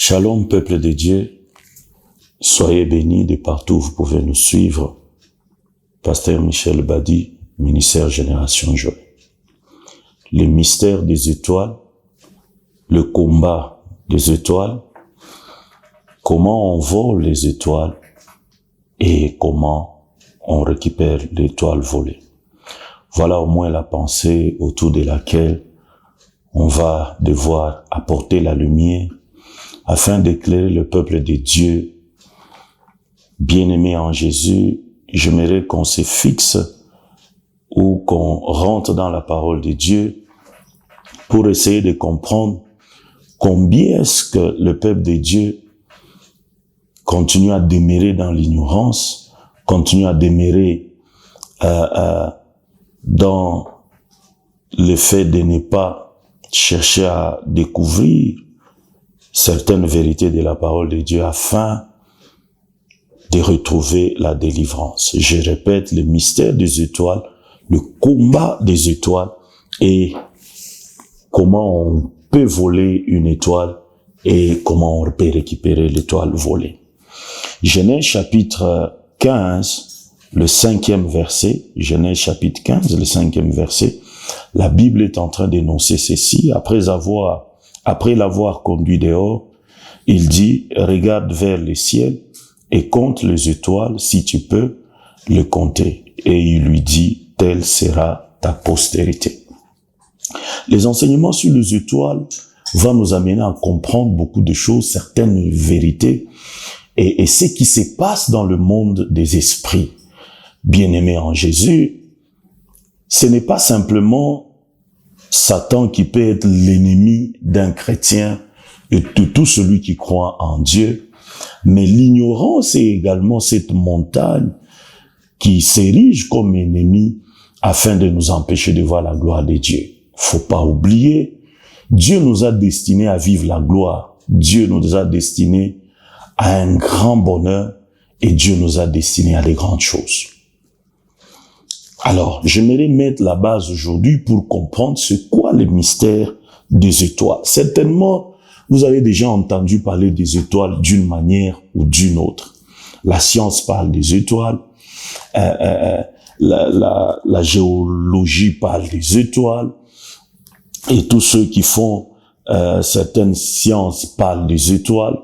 Shalom, peuple de Dieu, soyez bénis de partout où vous pouvez nous suivre. Pasteur Michel Badi, ministère Génération Joie. Le mystère des étoiles, le combat des étoiles, comment on vole les étoiles et comment on récupère l'étoile volée. Voilà au moins la pensée autour de laquelle on va devoir apporter la lumière afin d'éclairer le peuple de Dieu. Bien-aimé en Jésus, j'aimerais qu'on se fixe ou qu'on rentre dans la parole de Dieu pour essayer de comprendre combien est-ce que le peuple de Dieu continue à demeurer dans l'ignorance, continue à demeurer dans le fait de ne pas chercher à découvrir certaines vérités de la parole de Dieu afin de retrouver la délivrance. Je répète, le mystère des étoiles, le combat des étoiles et comment on peut voler une étoile et comment on peut récupérer l'étoile volée. Genèse chapitre 15, le 5e verset, Genèse chapitre 15, le 5e verset, la Bible est en train d'énoncer ceci. Après l'avoir conduit dehors, il dit, regarde vers le ciel et compte les étoiles si tu peux les compter. Et il lui dit, telle sera ta postérité. Les enseignements sur les étoiles vont nous amener à comprendre beaucoup de choses, certaines vérités et ce qui se passe dans le monde des esprits. Bien-aimés en Jésus, ce n'est pas simplement Satan qui peut être l'ennemi d'un chrétien et de tout celui qui croit en Dieu, mais l'ignorance est également cette montagne qui s'érige comme ennemi afin de nous empêcher de voir la gloire de Dieu. Faut pas oublier, Dieu nous a destinés à vivre la gloire. Dieu nous a destinés à un grand bonheur et Dieu nous a destinés à des grandes choses. Alors, j'aimerais mettre la base aujourd'hui pour comprendre c'est quoi le mystère des étoiles. Certainement, vous avez déjà entendu parler des étoiles d'une manière ou d'une autre. La science parle des étoiles, la géologie parle des étoiles, et tous ceux qui font certaines sciences parlent des étoiles.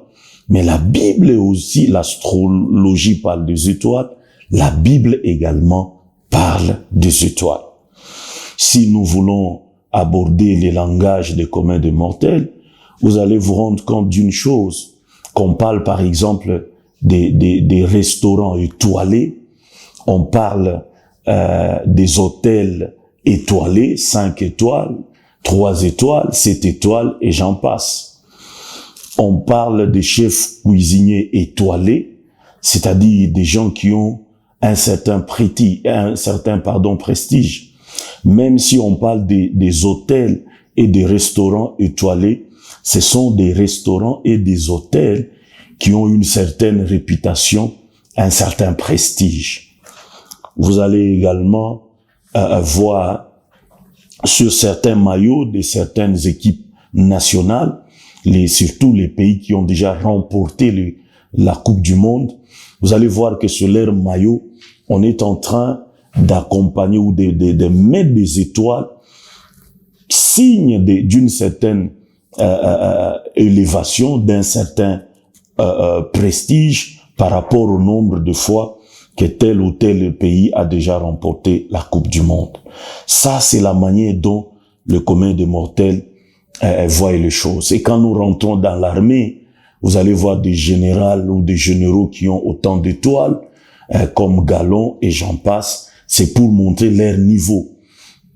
Mais la Bible aussi, l'astrologie parle des étoiles, la Bible également parle des étoiles. Si nous voulons aborder les langages des communs des mortels, vous allez vous rendre compte d'une chose, qu'on parle par exemple des restaurants étoilés, on parle des hôtels étoilés, 5 étoiles, 3 étoiles, 7 étoiles et j'en passe. On parle des chefs cuisiniers étoilés, c'est-à-dire des gens qui ont un certain prestige. Même si on parle des hôtels et des restaurants étoilés, ce sont des restaurants et des hôtels qui ont une certaine réputation, un certain prestige. Vous allez également voir sur certains maillots de certaines équipes nationales, surtout les pays qui ont déjà remporté la Coupe du Monde, vous allez voir que sur leur maillot, on est en train d'accompagner ou de mettre des étoiles, signe d'une certaine élévation, d'un certain prestige par rapport au nombre de fois que tel ou tel pays a déjà remporté la Coupe du Monde. Ça, c'est la manière dont le commun des mortels voit les choses. Et quand nous rentrons dans l'armée, vous allez voir des généraux ou des généraux qui ont autant d'étoiles, comme Galon et j'en passe. C'est pour montrer leur niveau.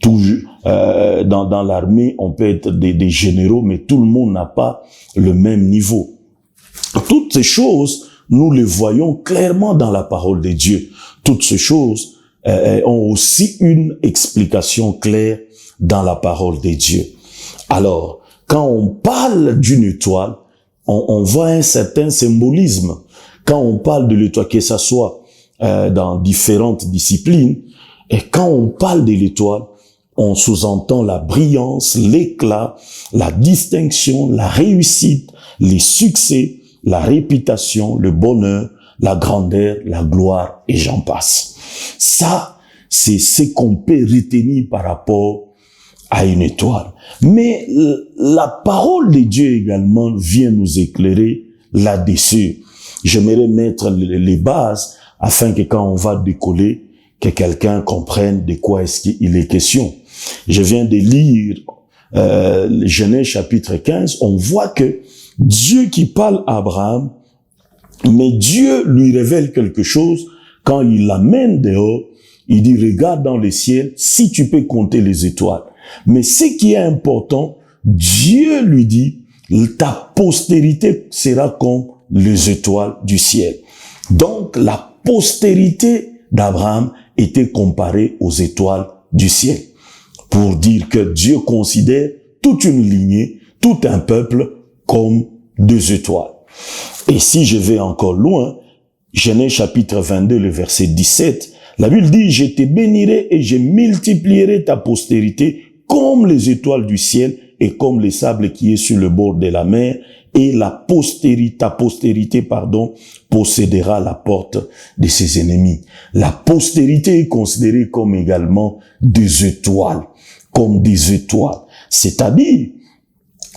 Dans l'armée, on peut être des généraux, mais tout le monde n'a pas le même niveau. Toutes ces choses, nous les voyons clairement dans la parole de Dieu. Toutes ces choses ont aussi une explication claire dans la parole de Dieu. Alors, quand on parle d'une étoile, on voit un certain symbolisme. Quand on parle de l'étoile, que ça soit dans différentes disciplines, et quand on parle de l'étoile, on sous-entend la brillance, l'éclat, la distinction, la réussite, les succès, la réputation, le bonheur, la grandeur, la gloire, et j'en passe. Ça, c'est ce qu'on peut retenir par rapport à une étoile. Mais la parole de Dieu également vient nous éclairer là-dessus. J'aimerais mettre les bases afin que quand on va décoller, que quelqu'un comprenne de quoi est-ce qu'il est question. Je viens de lire Genèse chapitre 15, on voit que Dieu qui parle à Abraham, mais Dieu lui révèle quelque chose quand il l'amène dehors. Il dit, regarde dans le ciel, si tu peux compter les étoiles. Mais ce qui est important, Dieu lui dit, ta postérité sera comme les étoiles du ciel. Donc, la postérité d'Abraham était comparée aux étoiles du ciel. Pour dire que Dieu considère toute une lignée, tout un peuple comme deux étoiles. Et si je vais encore loin, Genèse chapitre 22, le verset 17, la Bible dit, je te bénirai et je multiplierai ta postérité comme les étoiles du ciel et comme les sables qui est sur le bord de la mer, et ta postérité, possédera la porte de ses ennemis. La postérité est considérée comme également des étoiles, C'est-à-dire,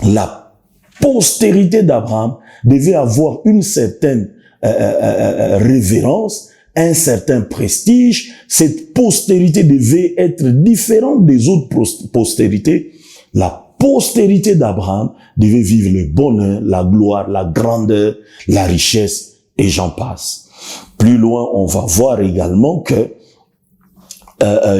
la postérité d'Abraham devait avoir une certaine révérence, un certain prestige. Cette postérité devait être différente des autres postérités. La postérité d'Abraham devait vivre le bonheur, la gloire, la grandeur, la richesse, et j'en passe. Plus loin, on va voir également que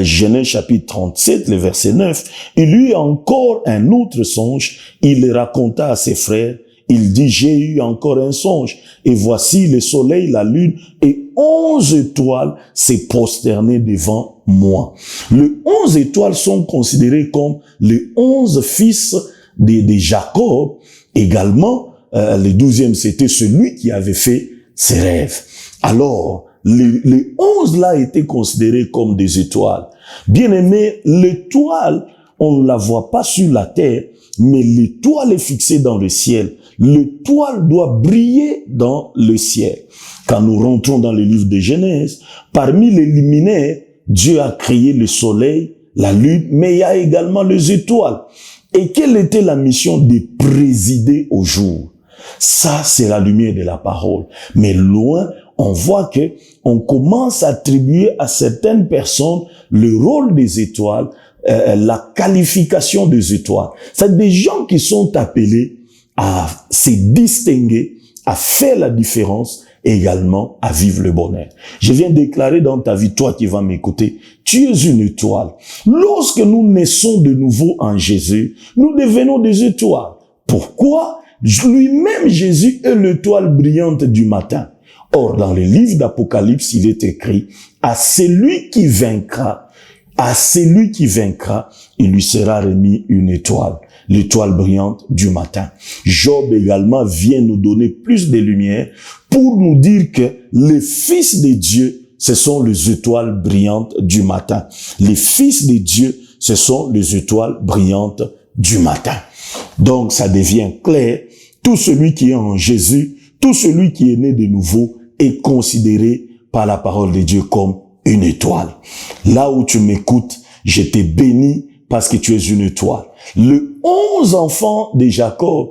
Genèse chapitre 37, le verset 9, il eut encore un autre songe, il le raconta à ses frères. Il dit, j'ai eu encore un songe, et voici le soleil, la lune, et 11 étoiles s'est prosterné devant moi. Les 11 étoiles sont considérées comme les 11 fils de Jacob. Également, le 12e, c'était celui qui avait fait ses rêves. Alors, les 11 là étaient considérés comme des étoiles. Bien aimé, l'étoile, on ne la voit pas sur la terre, mais l'étoile est fixée dans le ciel. L'étoile doit briller dans le ciel. Quand nous rentrons dans le livre de Genèse, parmi les luminaires, Dieu a créé le soleil, la lune, mais il y a également les étoiles. Et quelle était la mission de présider au jour? Ça, c'est la lumière de la parole. Mais loin, on voit que on commence à attribuer à certaines personnes le rôle des étoiles, la qualification des étoiles. C'est des gens qui sont appelés à se distinguer, à faire la différence, et également à vivre le bonheur. Je viens déclarer dans ta vie, toi qui vas m'écouter, tu es une étoile. Lorsque nous naissons de nouveau en Jésus, nous devenons des étoiles. Pourquoi? Lui-même, Jésus est l'étoile brillante du matin. Or, dans le livre d'Apocalypse, il est écrit, à celui qui vaincra, il lui sera remis une étoile, l'étoile brillante du matin. Job également vient nous donner plus de lumière pour nous dire que les fils de Dieu, ce sont les étoiles brillantes du matin. Les fils de Dieu, ce sont les étoiles brillantes du matin. Donc, ça devient clair. Tout celui qui est en Jésus, tout celui qui est né de nouveau est considéré par la parole de Dieu comme une étoile. Là où tu m'écoutes, je te bénis parce que tu es une étoile. Les 11 enfants de Jacob,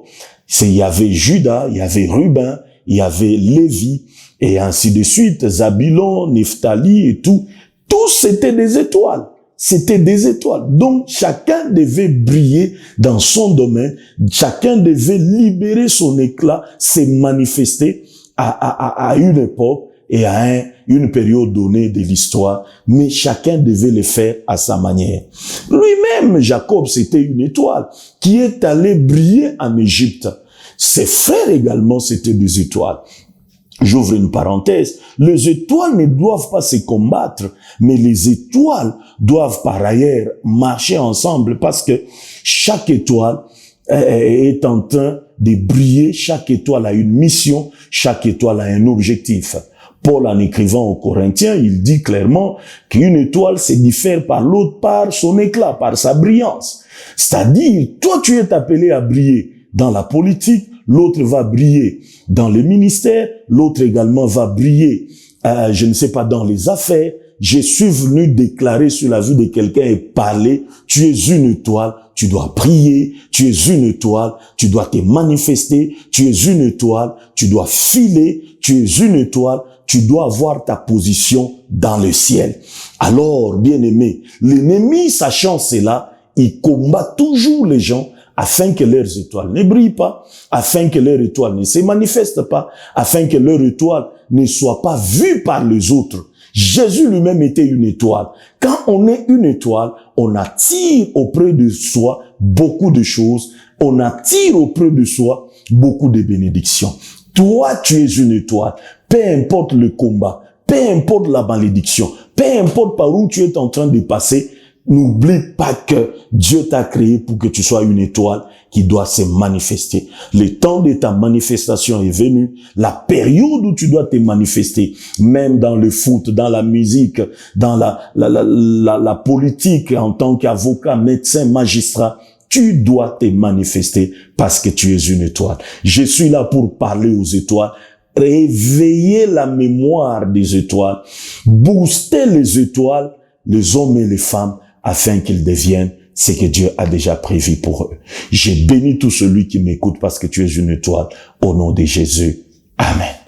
il y avait Judas, il y avait Ruben, il y avait Lévi, et ainsi de suite, Zabulon, Nephtali et tout. Tous étaient des étoiles. C'était des étoiles. Donc, chacun devait briller dans son domaine. Chacun devait libérer son éclat, se manifester à une époque et à une période donnée de l'histoire. Mais chacun devait le faire à sa manière. Lui-même, Jacob, c'était une étoile qui est allé briller en Égypte. Ses frères également, c'était des étoiles. J'ouvre une parenthèse. Les étoiles ne doivent pas se combattre, mais les étoiles doivent par ailleurs marcher ensemble parce que chaque étoile est en train de briller. Chaque étoile a une mission. Chaque étoile a un objectif. Paul, en écrivant aux Corinthiens, il dit clairement qu'une étoile se diffère par l'autre par son éclat, par sa brillance. C'est-à-dire, toi, tu es appelé à briller dans la politique, l'autre va briller dans les ministères, l'autre également va briller, je ne sais pas, dans les affaires. Je suis venu déclarer sur la vie de quelqu'un et parler, tu es une étoile, tu dois briller, tu es une étoile, tu dois te manifester, tu es une étoile, tu dois filer, tu es une étoile, tu dois avoir ta position dans le ciel. Alors, bien-aimé, l'ennemi, sachant cela, il combat toujours les gens afin que leurs étoiles ne brillent pas, afin que leur étoile ne se manifeste pas, afin que leur étoile ne soit pas vue par les autres. Jésus lui-même était une étoile. Quand on est une étoile, on attire auprès de soi beaucoup de choses. On attire auprès de soi beaucoup de bénédictions. Toi, tu es une étoile. Peu importe le combat, peu importe la malédiction, peu importe par où tu es en train de passer, n'oublie pas que Dieu t'a créé pour que tu sois une étoile qui doit se manifester. Le temps de ta manifestation est venu. La période où tu dois te manifester, même dans le foot, dans la musique, dans la politique, en tant qu'avocat, médecin, magistrat, tu dois te manifester parce que tu es une étoile. Je suis là pour parler aux étoiles. Réveiller la mémoire des étoiles, booster les étoiles, les hommes et les femmes, afin qu'ils deviennent ce que Dieu a déjà prévu pour eux. Je bénis tout celui qui m'écoute parce que tu es une étoile. Au nom de Jésus. Amen.